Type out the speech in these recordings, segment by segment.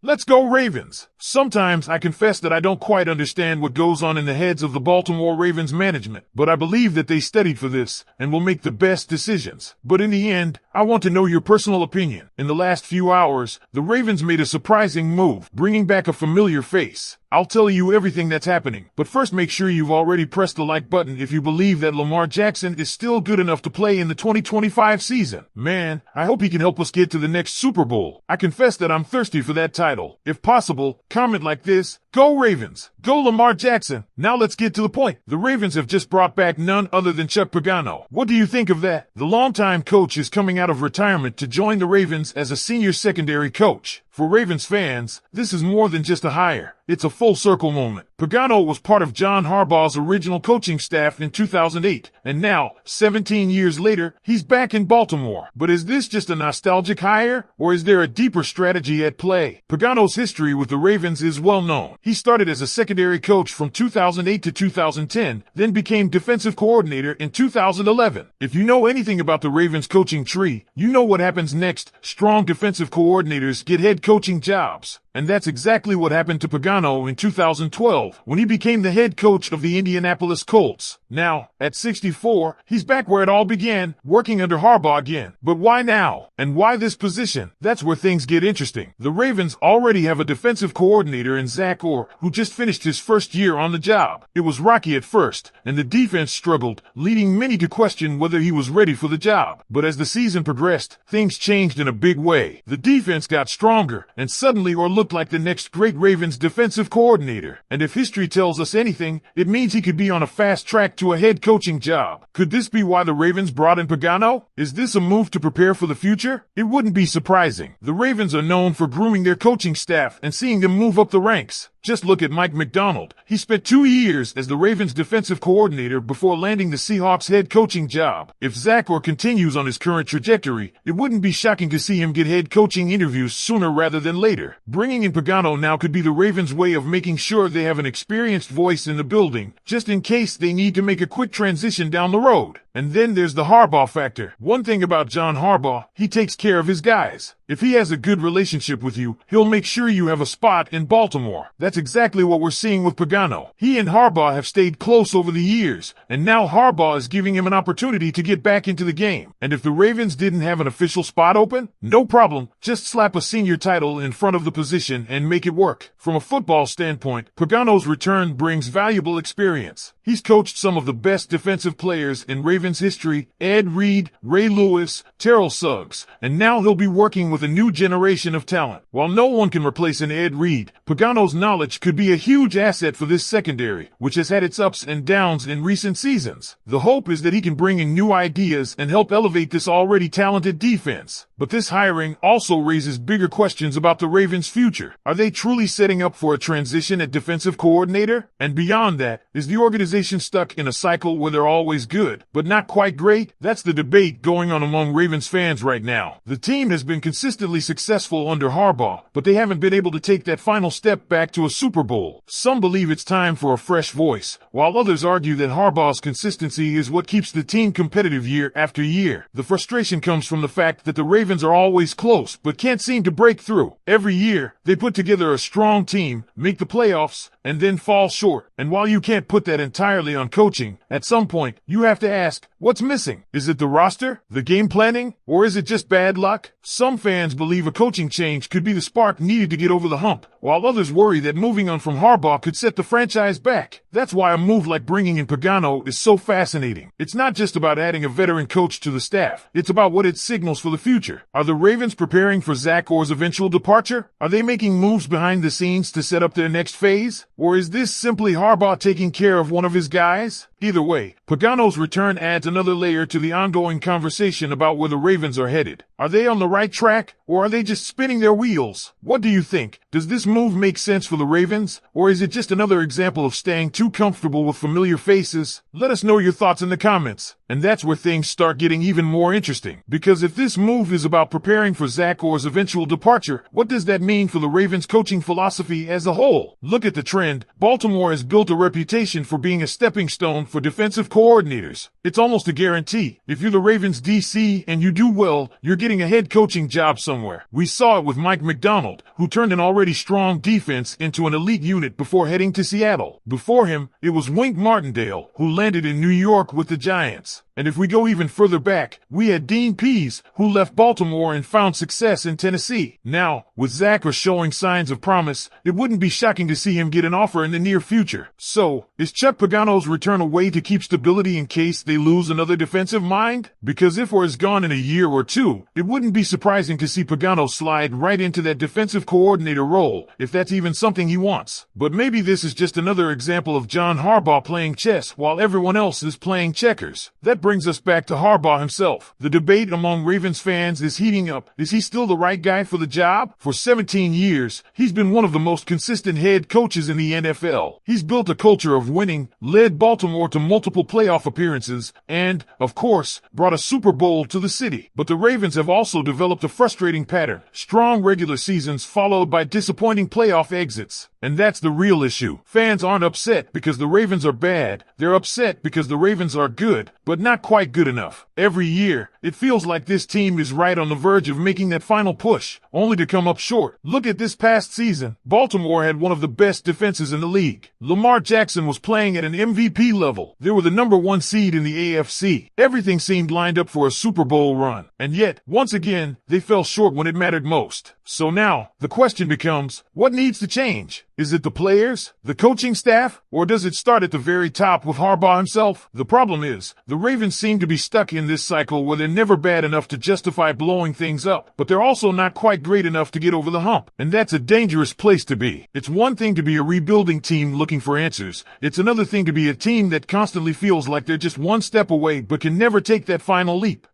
Let's go Ravens! Sometimes I confess that I don't quite understand what goes on in the heads of the Baltimore Ravens management, but I believe that they studied for this and will make the best decisions. But in the end, I want to know your personal opinion. In the last few hours, the Ravens made a surprising move, bringing back a familiar face. I'll tell you everything that's happening, but first make sure you've already pressed the like button if you believe that Lamar Jackson is still good enough to play in the 2025 season. Man, I hope he can help us get to the next Super Bowl. I confess that I'm thirsty for that title. If possible, comment like this: Go Ravens! Go Lamar Jackson! Now let's get to the point. The Ravens have just brought back none other than Chuck Pagano. What do you think of that? The longtime coach is coming out of retirement to join the Ravens as a senior secondary coach. For Ravens fans, this is more than just a hire. It's a full circle moment. Pagano was part of John Harbaugh's original coaching staff in 2008, and now, 17 years later, he's back in Baltimore. But is this just a nostalgic hire, or is there a deeper strategy at play? Pagano's history with the Ravens is well known. He started as a secondary coach from 2008 to 2010, then became defensive coordinator in 2011. If you know anything about the Ravens coaching tree, you know what happens next. Strong defensive coordinators get head coaching jobs. And that's exactly what happened to Pagano in 2012, when he became the head coach of the Indianapolis Colts. Now, at 64, he's back where it all began, working under Harbaugh again. But why now? And why this position? That's where things get interesting. The Ravens already have a defensive coordinator in Zach Orr, who just finished his first year on the job. It was rocky at first, and the defense struggled, leading many to question whether he was ready for the job. But as the season progressed, things changed in a big way. The defense got stronger, and suddenly Orr looked like the next great Ravens defensive coordinator. And if history tells us anything, it means he could be on a fast track to a head coaching job. Could this be why the Ravens brought in Pagano? Is this a move to prepare for the future? It wouldn't be surprising. The Ravens are known for grooming their coaching staff and seeing them move up the ranks. Just look at Mike McDonald. He spent 2 years as the Ravens defensive coordinator before landing the Seahawks head coaching job. If Zach Orr continues on his current trajectory, it wouldn't be shocking to see him get head coaching interviews sooner rather than later. Bringing in Pagano now could be the Ravens' way of making sure they have an experienced voice in the building, just in case they need to make a quick transition down the road. And then there's the Harbaugh factor. One thing about John Harbaugh, he takes care of his guys. If he has a good relationship with you, he'll make sure you have a spot in Baltimore. That's exactly what we're seeing with Pagano. He and Harbaugh have stayed close over the years, and now Harbaugh is giving him an opportunity to get back into the game. And if the Ravens didn't have an official spot open, no problem. Just slap a senior title in front of the position and make it work. From a football standpoint, Pagano's return brings valuable experience. He's coached some of the best defensive players in Ravens history: Ed Reed, Ray Lewis, Terrell Suggs, and now he'll be working with a new generation of talent. While no one can replace an Ed Reed, Pagano's knowledge could be a huge asset for this secondary, which has had its ups and downs in recent seasons. The hope is that he can bring in new ideas and help elevate this already talented defense. But this hiring also raises bigger questions about the Ravens' future. Are they truly setting up for a transition at defensive coordinator? And beyond that, is the organization stuck in a cycle where they're always good, but not quite great? That's the debate going on among Ravens fans right now. The team has been consistently successful under Harbaugh, but they haven't been able to take that final step back to a Super Bowl. Some believe it's time for a fresh voice, while others argue that Harbaugh's consistency is what keeps the team competitive year after year. The frustration comes from the fact that the Ravens are always close, but can't seem to break through. Every year, they put together a strong team, make the playoffs, and then fall short. And while you can't put that entirely on coaching, at some point, you have to ask, what's missing? Is it the roster, the game planning, or is it just bad luck? Some fans believe a coaching change could be the spark needed to get over the hump, while others worry that moving on from Harbaugh could set the franchise back. That's why a move like bringing in Pagano is so fascinating. It's not just about adding a veteran coach to the staff. It's about what it signals for the future. Are the Ravens preparing for Zach Orr's eventual departure? Are they making moves behind the scenes to set up their next phase? Or is this simply Harbaugh taking care of one of his guys? Either way, Pagano's return adds another layer to the ongoing conversation about where the Ravens are headed. Are they on the right track, or are they just spinning their wheels? What do you think? Does this move make sense for the Ravens, or is it just another example of staying too comfortable with familiar faces? Let us know your thoughts in the comments. And that's where things start getting even more interesting. Because if this move is about preparing for Zach Orr's eventual departure, what does that mean for the Ravens' coaching philosophy as a whole? Look at the trend. Baltimore has built a reputation for being a stepping stone for defensive coordinators. It's almost a guarantee. If you're the Ravens DC and you do well, you're getting a head coaching job somewhere. We saw it with Mike McDonald, who turned an already strong defense into an elite unit before heading to Seattle. Before him, it was Wink Martindale, who landed in New York with the Giants. And if we go even further back, we had Dean Pease, who left Baltimore and found success in Tennessee. Now, with Zach Orr showing signs of promise, it wouldn't be shocking to see him get an offer in the near future. So, is Chuck Pagano's return a way to keep stability in case they lose another defensive mind? Because if Orr is gone in a year or two, it wouldn't be surprising to see Pagano slide right into that defensive coordinator role, if that's even something he wants. But maybe this is just another example of John Harbaugh playing chess while everyone else is playing checkers. That brings us back to Harbaugh himself. The debate among Ravens fans is heating up. Is he still the right guy for the job? For 17 years, he's been one of the most consistent head coaches in the NFL. He's built a culture of winning, led Baltimore to multiple playoff appearances, and, of course, brought a Super Bowl to the city. But the Ravens have also developed a frustrating pattern. Strong regular seasons followed by disappointing playoff exits. And that's the real issue. Fans aren't upset because the Ravens are bad. They're upset because the Ravens are good, but not quite good enough. Every year, it feels like this team is right on the verge of making that final push, only to come up short. Look at this past season. Baltimore had one of the best defenses in the league. Lamar Jackson was playing at an MVP level. They were the #1 seed in the AFC. Everything seemed lined up for a Super Bowl run. And yet, once again, they fell short when it mattered most. So now, the question becomes, what needs to change? Is it the players, the coaching staff, or does it start at the very top with Harbaugh himself? The problem is, the Ravens seem to be stuck in this cycle where they're never bad enough to justify blowing things up, but they're also not quite great enough to get over the hump. And that's a dangerous place to be. It's one thing to be a rebuilding team looking for answers. It's another thing to be a team that constantly feels like they're just one step away but can never take that final leap.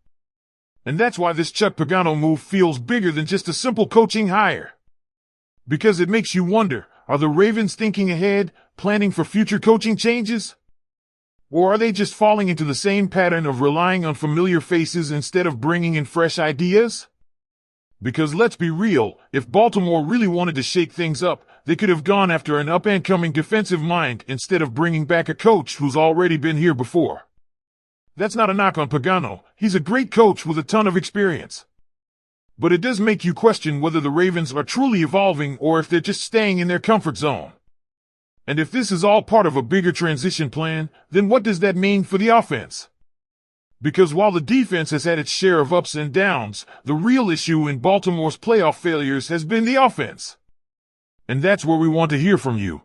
And that's why this Chuck Pagano move feels bigger than just a simple coaching hire. Because it makes you wonder, are the Ravens thinking ahead, planning for future coaching changes? Or are they just falling into the same pattern of relying on familiar faces instead of bringing in fresh ideas? Because let's be real, if Baltimore really wanted to shake things up, they could have gone after an up-and-coming defensive mind instead of bringing back a coach who's already been here before. That's not a knock on Pagano. He's a great coach with a ton of experience. But it does make you question whether the Ravens are truly evolving or if they're just staying in their comfort zone. And if this is all part of a bigger transition plan, then what does that mean for the offense? Because while the defense has had its share of ups and downs, the real issue in Baltimore's playoff failures has been the offense. And that's where we want to hear from you.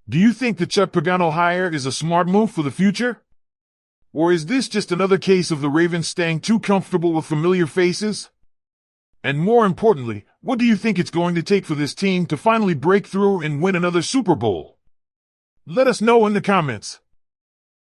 Do you think the Chuck Pagano hire is a smart move for the future? Or is this just another case of the Ravens staying too comfortable with familiar faces? And more importantly, what do you think it's going to take for this team to finally break through and win another Super Bowl? Let us know in the comments.